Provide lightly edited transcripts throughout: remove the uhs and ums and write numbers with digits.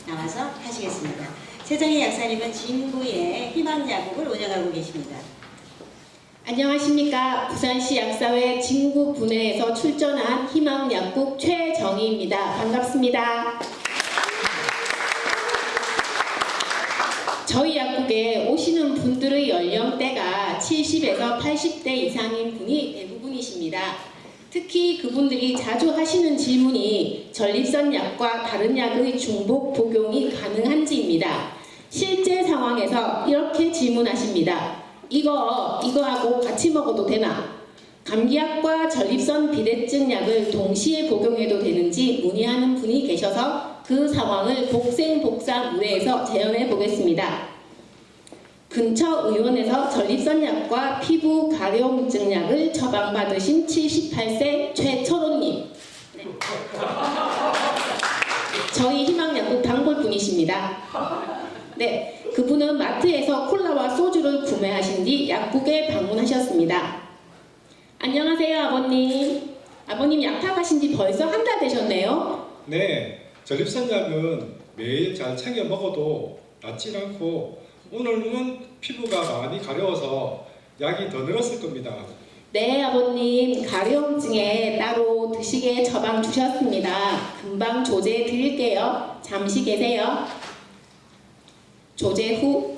나와서 하시겠습니다. 최정희 약사님은 진구의 희망야국을 운영하고 계십니다. 안녕하십니까. 부산시 약사회 진구 분회에서 출전한 희망약국 최정희입니다. 반갑습니다. 저희 약국에 오시는 분들의 연령대가 70에서 80대 이상인 분이 대부분이십니다. 특히 그분들이 자주 하시는 질문이 전립선 약과 다른 약의 중복 복용이 가능한지입니다. 실제 상황에서 이렇게 질문하십니다. 이거하고 같이 먹어도 되나? 감기약과 전립선 비대증 약을 동시에 복용해도 되는지 문의하는 분이 계셔서 그 상황을 복생복사무회에서 재현해 보겠습니다. 근처 의원에서 전립선 약과 피부 가려움증 약을 처방받으신 78세 최철호님. 네. 저희 희망약국 단골분이십니다. 네, 그분은 마트에서 콜라와 소주를 구매하신 뒤 약국에 방문하셨습니다. 안녕하세요, 아버님. 아버님 약탈하신 지 벌써 한 달 되셨네요. 네, 전립선 약은 매일 잘 챙겨 먹어도 낫지 않고 오늘은 피부가 많이 가려워서 약이 더 늘었을 겁니다. 네, 아버님. 가려움증에 따로 드시게 처방 주셨습니다. 금방 조제해 드릴게요. 잠시 계세요. 조제 후.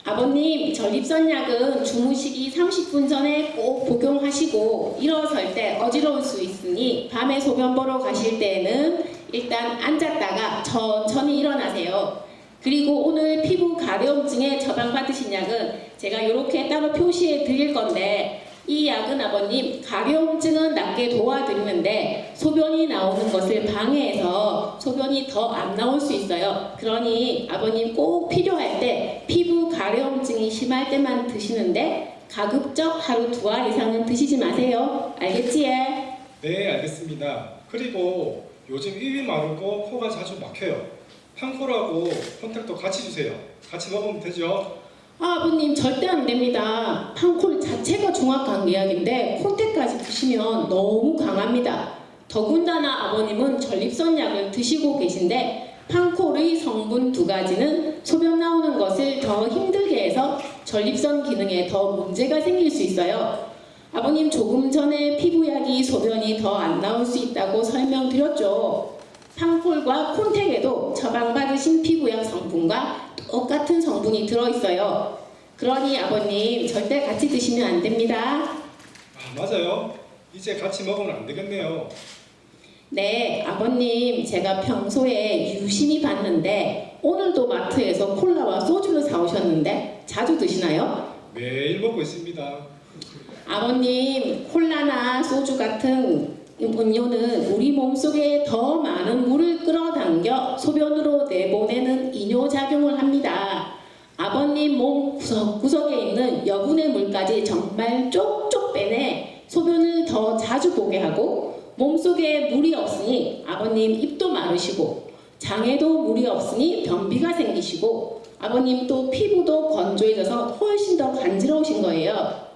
아버님, 전립선 약은 주무시기 30분 전에 꼭 복용하시고 일어설 때 어지러울 수 있으니 밤에 소변 보러 가실 때에는 일단 앉았다가 천천히 일어나세요. 그리고 오늘 피부 가려움증에 처방받으신 약은 제가 이렇게 따로 표시해 드릴 건데 이 약은 아버님 가려움증은 낫게 도와드리는데 소변이 나오는 것을 방해해서 소변이 더 안 나올 수 있어요. 그러니 아버님 꼭 필요할 때 피부 가려움증이 심할 때만 드시는데 가급적 하루 2알 이상은 드시지 마세요. 알겠지? 네, 알겠습니다. 그리고 요즘 입이 마르고 코가 자주 막혀요. 판코라고 콘택도 같이 주세요. 같이 먹으면 되죠? 아버님 절대 안 됩니다. 판콜 자체가 종합감기약인데 콘택까지 드시면 너무 강합니다. 더군다나 아버님은 전립선 약을 드시고 계신데 판콜의 성분 2가지는 소변 나오는 것을 더 힘들게 해서 전립선 기능에 더 문제가 생길 수 있어요. 아버님 조금 전에 피부약이 소변이 더 안 나올 수 있다고 설명드렸죠. 판콜과 콘택에도 처방받으신 피부약 성분과 똑같은 성분이 들어있어요. 그러니 아버님 절대 같이 드시면 안 됩니다. 아, 맞아요. 이제 같이 먹으면 안 되겠네요. 네, 아버님 제가 평소에 유심히 봤는데 오늘도 마트에서 콜라와 소주를 사오셨는데 자주 드시나요? 매일 먹고 있습니다. 아버님 콜라나 소주 같은 음료는 우리 몸속에 더 많은 물을 끌어당겨 소변으로 내보내는 이뇨작용을 합니다. 아버님 몸 구석구석에 있는 여분의 물까지 정말 쪽쪽 빼내 소변을 더 자주 보게 하고 몸속에 물이 없으니 아버님 입도 마르시고 장에도 물이 없으니 변비가 생기시고 아버님 또 피부도 건조해져서 훨씬 더 간지러우신 거예요.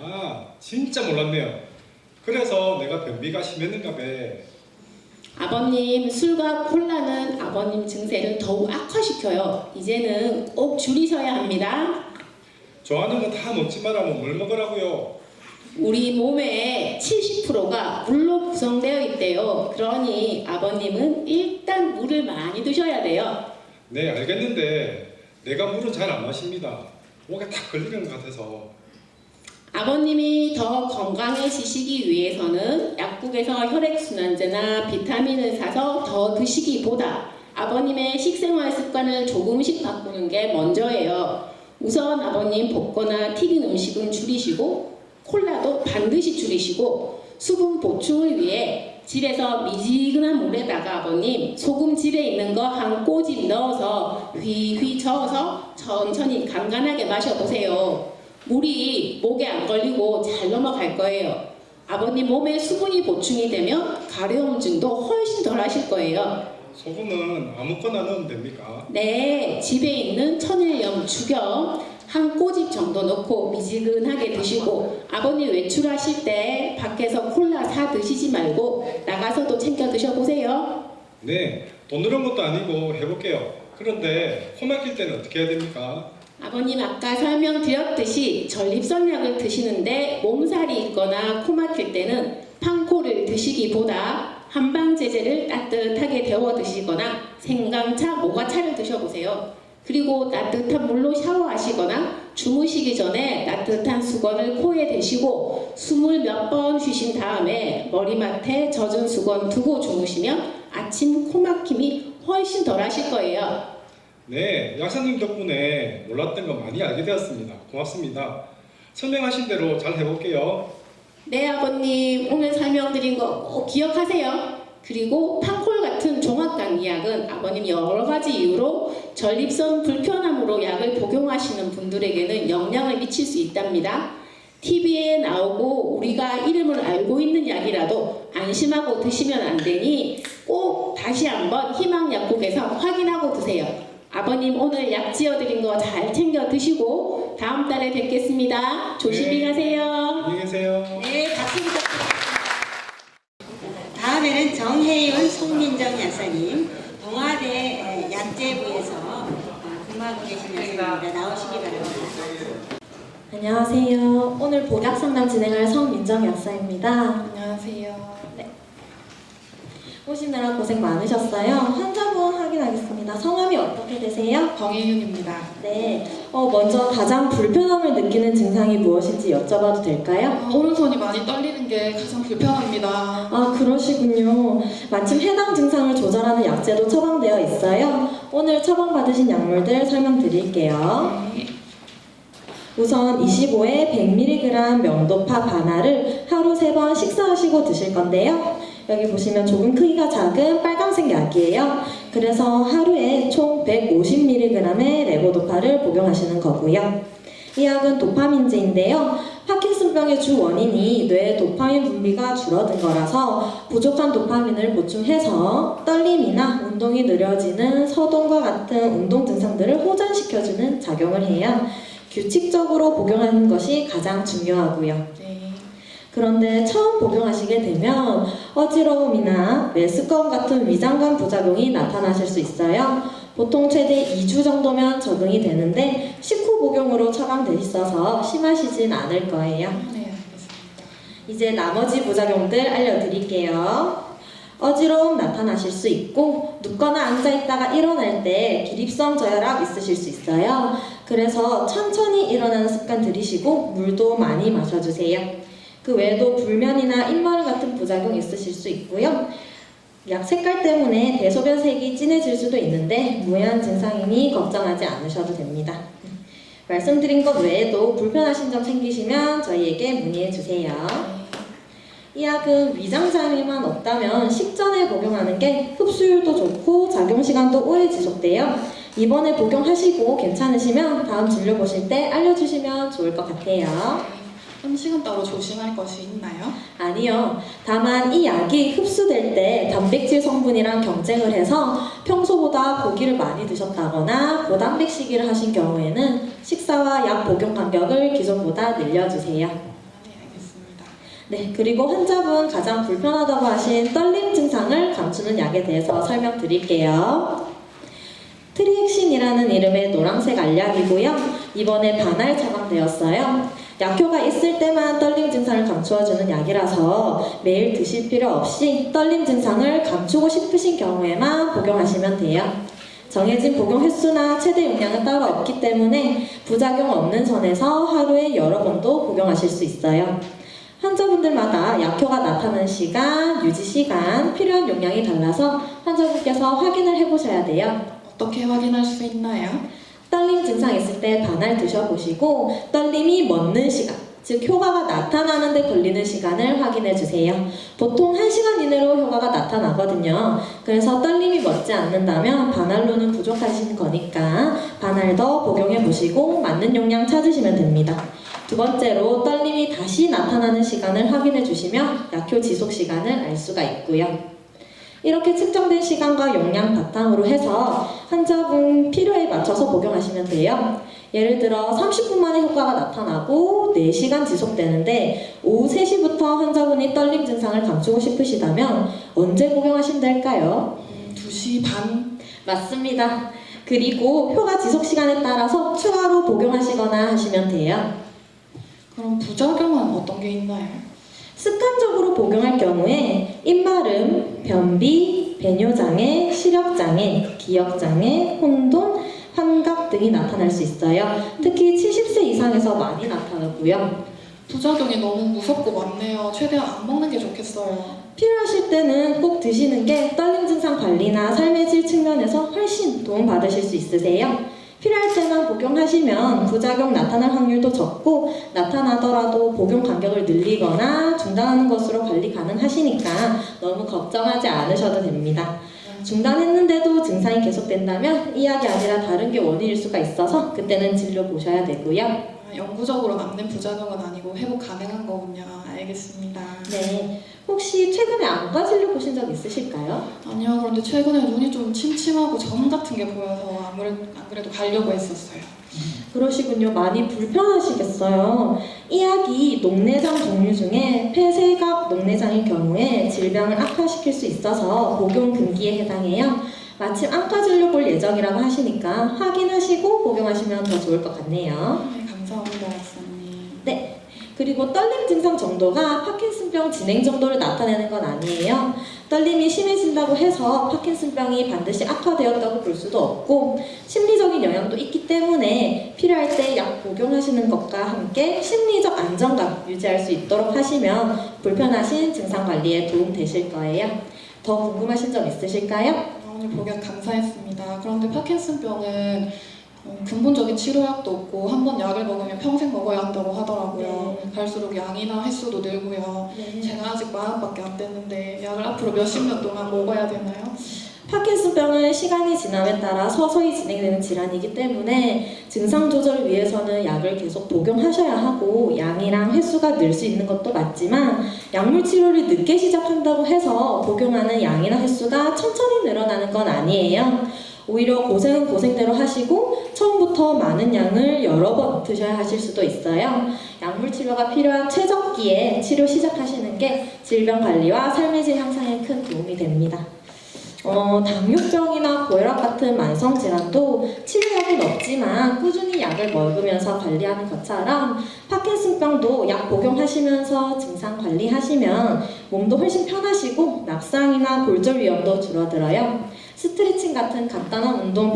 아, 진짜 몰랐네요. 그래서 내가 변비가 심했는가 봐. 아버님 술과 콜라는 아버님 증세를 더욱 악화시켜요. 이제는 꼭 줄이셔야 합니다. 좋아하는 거 다 먹지 말라면 뭘 먹으라고요? 우리 몸의 70%가 물로 구성되어 있대요. 그러니 아버님은 일단 물을 많이 드셔야 돼요. 네, 알겠는데 내가 물은 잘 안 마십니다. 목에 탁 걸리는 것 같아서. 아버님이 더 건강해지시기 위해서는 약국에서 혈액순환제나 비타민을 사서 더 드시기보다 아버님의 식생활 습관을 조금씩 바꾸는 게 먼저예요. 우선 아버님 볶거나 튀긴 음식은 줄이시고 콜라도 반드시 줄이시고 수분 보충을 위해 집에서 미지근한 물에다가 아버님 소금 집에 있는 거 한 꼬집 넣어서 휘휘 저어서 천천히 간간하게 마셔보세요. 물이 목에 안 걸리고 잘 넘어갈 거예요. 아버님 몸에 수분이 보충이 되면 가려움증도 훨씬 덜 하실 거예요. 소금은 아무거나 넣으면 됩니까? 네, 집에 있는 천일염, 죽염 한 꼬집 정도 넣고 미지근하게 드시고 아버님 외출하실 때 밖에서 콜라 사 드시지 말고 나가서도 챙겨 드셔보세요. 네, 돈 늘은 것도 아니고 해볼게요. 그런데 코 막힐 때는 어떻게 해야 됩니까? 아버님 아까 설명드렸듯이 전립선약을 드시는데 몸살이 있거나 코 막힐 때는 판코를 드시기보다 한방제제를 따뜻하게 데워 드시거나 생강차, 모과차를 드셔보세요. 그리고 따뜻한 물로 샤워하시거나 주무시기 전에 따뜻한 수건을 코에 대시고 숨을 몇 번 쉬신 다음에 머리맡에 젖은 수건 두고 주무시면 아침 코 막힘이 훨씬 덜 하실 거예요. 네, 약사님 덕분에 몰랐던 거 많이 알게 되었습니다. 고맙습니다. 설명하신 대로 잘 해볼게요. 네, 아버님. 오늘 설명드린 거 꼭 기억하세요. 그리고 판콜 같은 종합감 약은 아버님 여러 가지 이유로 전립선 불편함으로 약을 복용하시는 분들에게는 영향을 미칠 수 있답니다. TV에 나오고 우리가 이름을 알고 있는 약이라도 안심하고 드시면 안 되니 꼭 다시 한번 희망약국에서 확인하고 드세요. 아버님 오늘 약 지어드린 거 잘 챙겨 드시고 다음 달에 뵙겠습니다. 조심히 네. 가세요. 안녕히 계세요. 네, 박수 부탁드립니다. 다음에는 정혜윤 송민정 약사님, 동아대 약제부에서 근무하고 계신 약사입니다. 나오시기 바랍니다. 안녕하세요. 오늘 복약 상담 진행할 성민정 약사입니다. 안녕하세요. 오시느라 고생 많으셨어요. 환자분 확인하겠습니다. 성함이 어떻게 되세요? 정혜윤입니다. 네. 먼저 가장 불편함을 느끼는 증상이 무엇인지 여쭤봐도 될까요? 오른손이 많이 떨리는 게 가장 불편합니다. 아, 그러시군요. 마침 해당 증상을 조절하는 약제도 처방되어 있어요. 오늘 처방받으신 약물들 설명드릴게요. 네. 우선 25에 100mg 명도파 바나를 하루 3번 식사하시고 드실 건데요. 여기 보시면 조금 크기가 작은 빨간색 약이에요. 그래서 하루에 총 150mg의 레보도파를 복용하시는 거고요. 이 약은 도파민제인데요. 파킨슨병의 주 원인이 뇌의 도파민 분비가 줄어든 거라서 부족한 도파민을 보충해서 떨림이나 운동이 느려지는 서동과 같은 운동 증상들을 호전시켜주는 작용을 해요. 규칙적으로 복용하는 것이 가장 중요하고요. 네. 그런데 처음 복용하시게 되면 어지러움이나 메스꺼움 같은 위장관 부작용이 나타나실 수 있어요. 보통 최대 2주 정도면 적응이 되는데 식후 복용으로 처방돼 있어서 심하시진 않을 거예요. 네, 알겠습니다. 이제 나머지 부작용들 알려드릴게요. 어지러움 나타나실 수 있고 눕거나 앉아있다가 일어날 때 기립성 저혈압 있으실 수 있어요. 그래서 천천히 일어나는 습관 들이시고 물도 많이 마셔주세요. 그 외에도 불면이나 입마른 같은 부작용 있으실 수 있고요. 약 색깔 때문에 대소변 색이 진해질 수도 있는데 무해한 증상이니 걱정하지 않으셔도 됩니다. 말씀드린 것 외에도 불편하신 점 생기시면 저희에게 문의해주세요. 이 약은 위장장애만 없다면 식전에 복용하는 게 흡수율도 좋고 작용시간도 오래 지속돼요. 이번에 복용하시고 괜찮으시면 다음 진료 보실 때 알려주시면 좋을 것 같아요. 음식은 따로 조심할 것이 있나요? 아니요. 다만 이 약이 흡수될 때 단백질 성분이랑 경쟁을 해서 평소보다 고기를 많이 드셨다거나 고단백 식이를 하신 경우에는 식사와 약 복용 간격을 기존보다 늘려주세요. 네, 알겠습니다. 네, 그리고 환자분 가장 불편하다고 하신 떨림 증상을 감추는 약에 대해서 설명드릴게요. 트리액신이라는 이름의 노란색 알약이고요. 이번에 반할 처방되었어요. 약효가 있을 때만 떨림 증상을 감추어주는 약이라서 매일 드실 필요 없이 떨림 증상을 감추고 싶으신 경우에만 복용하시면 돼요. 정해진 복용 횟수나 최대 용량은 따로 없기 때문에 부작용 없는 선에서 하루에 여러 번도 복용하실 수 있어요. 환자분들마다 약효가 나타나는 시간, 유지 시간, 필요한 용량이 달라서 환자분께서 확인을 해보셔야 돼요. 어떻게 확인할 수 있나요? 떨림 증상 있을 때 반알 드셔보시고 떨림이 멎는 시간, 즉 효과가 나타나는 데 걸리는 시간을 확인해 주세요. 보통 1시간 이내로 효과가 나타나거든요. 그래서 떨림이 멎지 않는다면 반알로는 부족하신 거니까 반알 더 복용해 보시고 맞는 용량 찾으시면 됩니다. 두 번째로 떨림이 다시 나타나는 시간을 확인해 주시면 약효 지속 시간을 알 수가 있고요. 이렇게 측정된 시간과 용량 바탕으로 해서 환자분 필요에 맞춰서 복용하시면 돼요. 예를 들어 30분 만에 효과가 나타나고 4시간 지속되는데 오후 3시부터 환자분이 떨림 증상을 감추고 싶으시다면 언제 복용하시면 될까요? 2 2시 반? 맞습니다. 그리고 효과 지속 시간에 따라서 추가로 복용하시거나 하시면 돼요. 그럼 부작용은 어떤 게 있나요? 습관적으로 복용할 경우에 입마름, 변비, 배뇨장애, 시력장애, 기억장애, 혼돈, 환각 등이 나타날 수 있어요. 특히 70세 이상에서 많이 나타나고요. 부작용이 너무 무섭고 많네요. 최대한 안 먹는 게 좋겠어요. 필요하실 때는 꼭 드시는 게 떨림 증상 관리나 삶의 질 측면에서 훨씬 도움 받으실 수 있으세요. 필요할 때만 복용하시면 부작용 나타날 확률도 적고 나타나더라도 복용 간격을 늘리거나 중단하는 것으로 관리 가능하시니까 너무 걱정하지 않으셔도 됩니다. 중단했는데도 증상이 계속된다면 이 약이 아니라 다른 게 원인일 수가 있어서 그때는 진료 보셔야 되고요. 영구적으로 남는 부작용은 아니고 회복 가능한 거군요. 알겠습니다. 네, 혹시 최근에 안과 진료 보신 적 있으실까요? 아니요, 그런데 최근에 눈이 좀 침침하고 점 같은 게 보여서 안 그래도 가려고 했었어요. 그러시군요. 많이 불편하시겠어요. 이 약이 녹내장 종류 중에 폐쇄각 녹내장일 경우에 질병을 악화시킬 수 있어서 복용 금기에 해당해요. 마침 안과 진료 볼 예정이라고 하시니까 확인하시고 복용하시면 더 좋을 것 같네요. 네, 감사합니다, 박사님. 네. 그리고 떨림 증상 정도가 파킨슨병 진행 정도를 나타내는 건 아니에요. 떨림이 심해진다고 해서 파킨슨병이 반드시 악화되었다고 볼 수도 없고 심리적인 영향도 있기 때문에 필요할 때 약 복용하시는 것과 함께 심리적 안정감 유지할 수 있도록 하시면 불편하신 증상 관리에 도움 되실 거예요. 더 궁금하신 점 있으실까요? 오늘 보약 감사했습니다. 그런데 파킨슨병은 근본적인 치료약도 없고 한 번 약을 먹으면 평생 먹어야 한다고 하더라고요. 갈수록 양이나 횟수도 늘고요. 제가 아직 40밖에 안 됐는데 약을 앞으로 몇십 년 동안 먹어야 되나요? 파킨슨병은 시간이 지남에 따라 서서히 진행되는 질환이기 때문에 증상 조절을 위해서는 약을 계속 복용하셔야 하고 양이랑 횟수가 늘 수 있는 것도 맞지만 약물 치료를 늦게 시작한다고 해서 복용하는 양이나 횟수가 천천히 늘어나는 건 아니에요. 오히려 고생은 고생대로 하시고 처음부터 많은 양을 여러 번 드셔야 하실 수도 있어요. 약물 치료가 필요한 최적기에 치료 시작하시는 게 질병 관리와 삶의 질 향상에 큰 도움이 됩니다. 당뇨병이나 고혈압 같은 만성 질환도 치료약은 없지만 꾸준히 약을 먹으면서 관리하는 것처럼 파킨슨병도 약 복용하시면서 증상 관리하시면 몸도 훨씬 편하시고 낙상이나 골절 위험도 줄어들어요. 스트레칭 같은 간단한 운동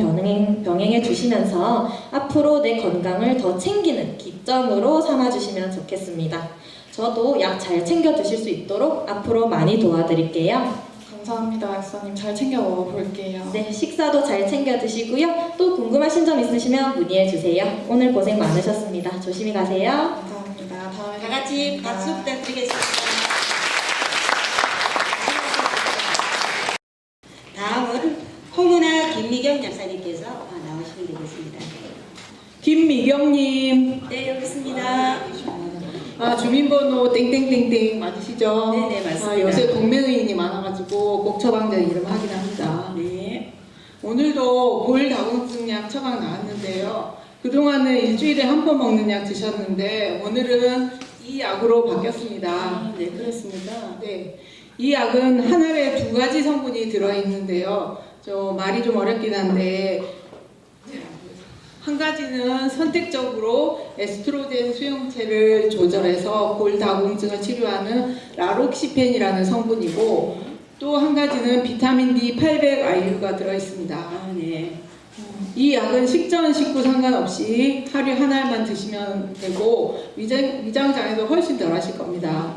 병행해 주시면서 앞으로 내 건강을 더 챙기는 기점으로 삼아주시면 좋겠습니다. 저도 약 잘 챙겨 드실 수 있도록 앞으로 많이 도와드릴게요. 감사합니다, 박사님. 잘 챙겨 먹어볼게요. 네, 식사도 잘 챙겨 드시고요. 또 궁금하신 점 있으시면 문의해 주세요. 오늘 고생 많으셨습니다. 조심히 가세요. 감사합니다. 다음에 다 같이 뵙겠습니다. 박수 부탁드리겠습니다. 다음은 홍은아 김미경 약사님께서 나오시면 되겠습니다. 김미경님, 네, 여기 있습니다. 주민번호 땡땡땡땡 맞으시죠? 네네, 맞습니다. 요새 동명이인이 많아가지고 꼭 처방전 이름 확인합니다. 네. 오늘도 골다공증약 처방 나왔는데요. 그동안은 일주일에 한 번 먹는 약 드셨는데 오늘은 이 약으로 바뀌었습니다. 네, 그렇습니다. 네, 이 약은 한 알에 2가지 성분이 들어있는데요. 말이 좀 어렵긴 한데 한 가지는 선택적으로 에스트로겐 수용체를 조절해서 골다공증을 치료하는 라록시펜이라는 성분이고 또 한 가지는 비타민 D 800IU가 들어있습니다. 네. 이 약은 식전, 식후 상관없이 하루에 한 알만 드시면 되고 위장장애도 훨씬 덜 하실 겁니다.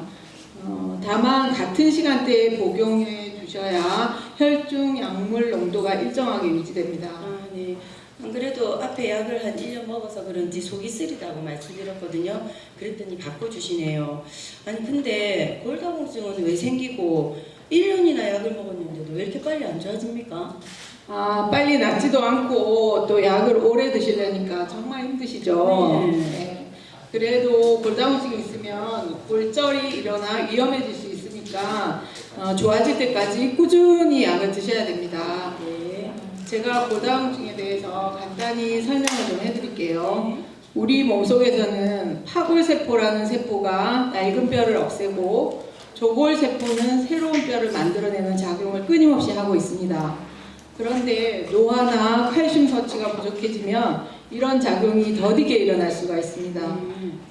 다만 같은 시간대에 복용해 주셔야 혈중 약물 농도가 일정하게 유지됩니다. 네. 안 그래도 앞에 약을 한 1년 먹어서 그런지 속이 쓰리다고 말씀드렸거든요. 그랬더니 바꿔주시네요. 아니 근데 골다공증은 왜 생기고 1년이나 약을 먹었는데도 왜 이렇게 빨리 안 좋아집니까? 빨리 낫지도 않고 또 약을 오래 드시려니까 정말 힘드시죠. 네. 네. 그래도 골다공증이 있으면 골절이 일어나 위험해질 수 있으니까 좋아질 때까지 꾸준히 약을 드셔야 됩니다. 네. 제가 골다공증에 대해서 간단히 설명을 좀 해드릴게요. 우리 몸속에서는 파골세포라는 세포가 낡은 뼈를 없애고 조골세포는 새로운 뼈를 만들어내는 작용을 끊임없이 하고 있습니다. 그런데 노화나 칼슘 섭취가 부족해지면 이런 작용이 더디게 일어날 수가 있습니다.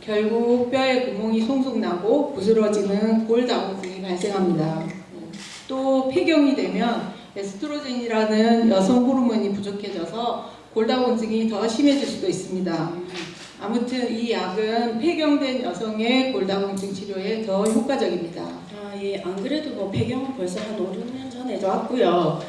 결국 뼈에 구멍이 송송 나고 부스러지는 골다공증이 발생합니다. 또 폐경이 되면 에스트로겐이라는 여성 호르몬이 부족해져서 골다공증이 더 심해질 수도 있습니다. 아무튼 이 약은 폐경된 여성의 골다공증 치료에 더 효과적입니다. 아, 예. 안 그래도 뭐 폐경은 벌써 한 5, 6년 전에도 왔고요.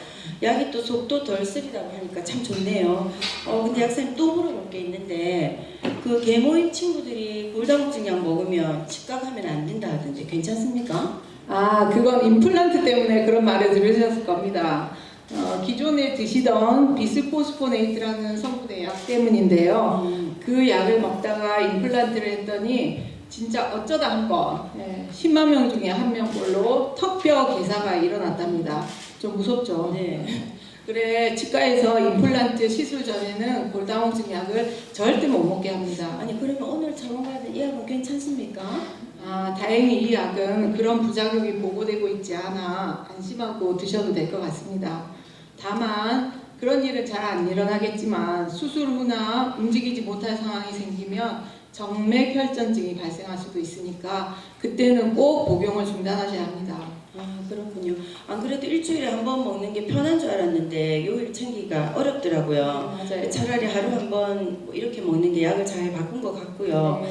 약이 또 속도 덜 쓰리다고 하니까 참 좋네요. 근데 약사님 또 물어볼 게 있는데 그 계모임 친구들이 골다공증 약 먹으면 치과가면 안 된다 하던데 괜찮습니까? 아, 그건 임플란트 때문에 그런 말을 들으셨을 겁니다. 기존에 드시던 비스포스포네이트라는 성분의 약 때문인데요. 그 약을 먹다가 임플란트를 했더니 진짜 어쩌다 한번 10만 명 중에 한 명꼴로 턱뼈 괴사가 일어났답니다. 좀 무섭죠? 네. 그래, 치과에서 임플란트 시술 전에는 골다공증 약을 절대 못 먹게 합니다. 아니 그러면 오늘 처방받은 이 약은 괜찮습니까? 아, 다행히 이 약은 그런 부작용이 보고되고 있지 않아 안심하고 드셔도 될 것 같습니다. 다만 그런 일은 잘 안 일어나겠지만 수술 후나 움직이지 못할 상황이 생기면 정맥혈전증이 발생할 수도 있으니까 그때는 꼭 복용을 중단하셔야 합니다. 아 그렇군요. 안 그래도 일주일에 한 번 먹는 게 편한 줄 알았는데 요일 챙기기가 어렵더라고요. 맞아요. 차라리 하루 한 번 이렇게 먹는 게 약을 잘 바꾼 것 같고요.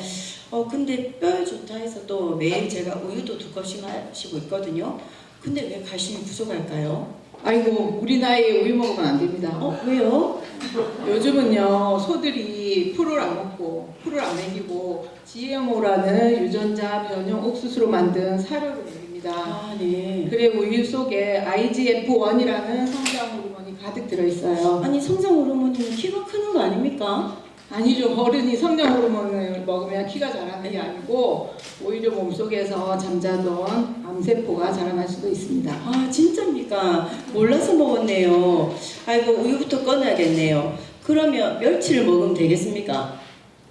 근데 뼈에 좋다 해서 또 매일 제가 우유도 2컵씩 마시고 있거든요. 근데 왜 칼슘이 부족할까요? 아이고, 우리 나이에 우유 먹으면 안 됩니다. 왜요? 요즘은요, 소들이 풀을 안 먹고 풀을 안 먹이고 GMO라는 유전자 변형 옥수수로 만든 사료를 먹입니다. 아 네. 그래 우유 속에 IGF-1이라는 성장 호르몬이 가득 들어있어요. 아니 성장 호르몬이면 키가 크는 거 아닙니까? 아니죠. 어른이 성장 호르몬을 먹으면 키가 자라는 게 아니고 오히려 몸속에서 잠자던 암세포가 자라날 수도 있습니다. 아 진짜입니까? 몰라서 먹었네요. 아이고 우유부터 꺼내야겠네요. 그러면 멸치를 먹으면 되겠습니까?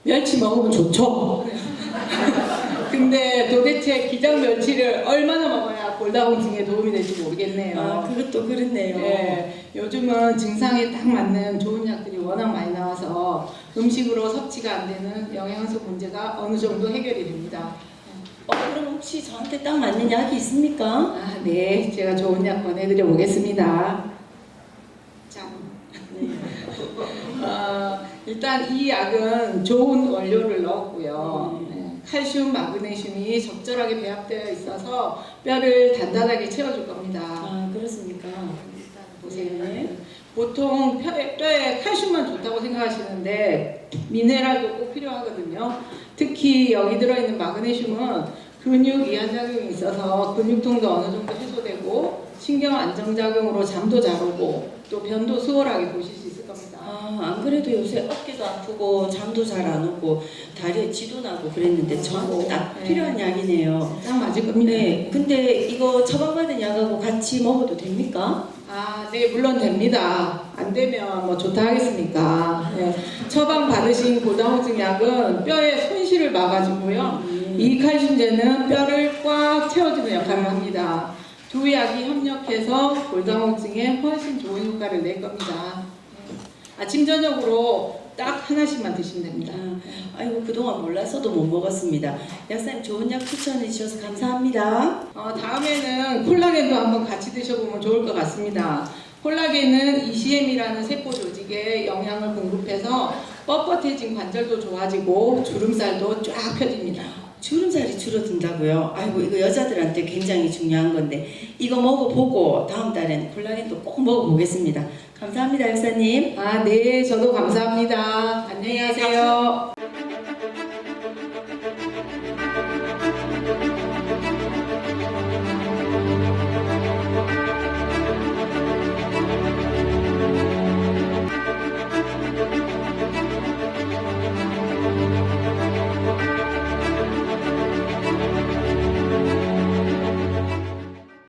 멸치 먹으면 좋죠. 근데 도대체 기장 멸치를 얼마나 먹어야 골다공증에 도움이 될지 모르겠네요. 아 그것도 그렇네요. 네, 요즘은 증상에 딱 맞는 좋은 약들이 워낙 많이 나와서 음식으로 섭취가 안 되는 영양소 문제가 어느 정도 해결이 됩니다. 그럼 혹시 저한테 딱 맞는 약이 있습니까? 아, 네, 제가 좋은 약 권해드려 보겠습니다. 짠. 일단 이 약은 좋은 원료를 넣었고요. 칼슘, 마그네슘이 적절하게 배합되어 있어서 뼈를 단단하게 채워줄 겁니다. 아 그렇습니까? 일단 보세요. 네. 보통 뼈에 칼슘만 좋다고 생각하시는데 미네랄도 꼭 필요하거든요. 특히 여기 들어있는 마그네슘은 근육 이완작용이 있어서 근육통도 어느 정도 해소되고 신경 안정작용으로 잠도 잘 오고 또 변도 수월하게 보실 수 있을 겁니다. 안 그래도 요새 어깨도 아프고 잠도 잘 안 오고 다리에 지도 나고 그랬는데 저한테 딱 필요한 약이네요. 딱 맞을 겁니다. 네, 근데 이거 처방받은 약하고 같이 먹어도 됩니까? 아, 네, 물론 됩니다. 안 되면 뭐 좋다 하겠습니까? 네. 처방 받으신 골다공증 약은 뼈의 손실을 막아주고요. 이 칼슘제는 뼈를 꽉 채워주는 역할을 합니다. 두 약이 협력해서 골다공증에 훨씬 좋은 효과를 낼 겁니다. 아침 저녁으로 딱 하나씩만 드시면 됩니다. 아이고 그동안 몰라서도 못 먹었습니다. 약사님 좋은 약 추천해 주셔서 감사합니다. 다음에는 콜라겐도 한번 같이 드셔보면 좋을 것 같습니다. 콜라겐은 ECM이라는 세포 조직에 영양을 공급해서 뻣뻣해진 관절도 좋아지고 주름살도 쫙 펴집니다. 주름살이 줄어든다고요? 아이고 이거 여자들한테 굉장히 중요한 건데 이거 먹어보고 다음 달엔 콜라겐도 꼭 먹어보겠습니다. 감사합니다, 약사님. 아, 네, 저도 감사합니다. 안녕히 가세요.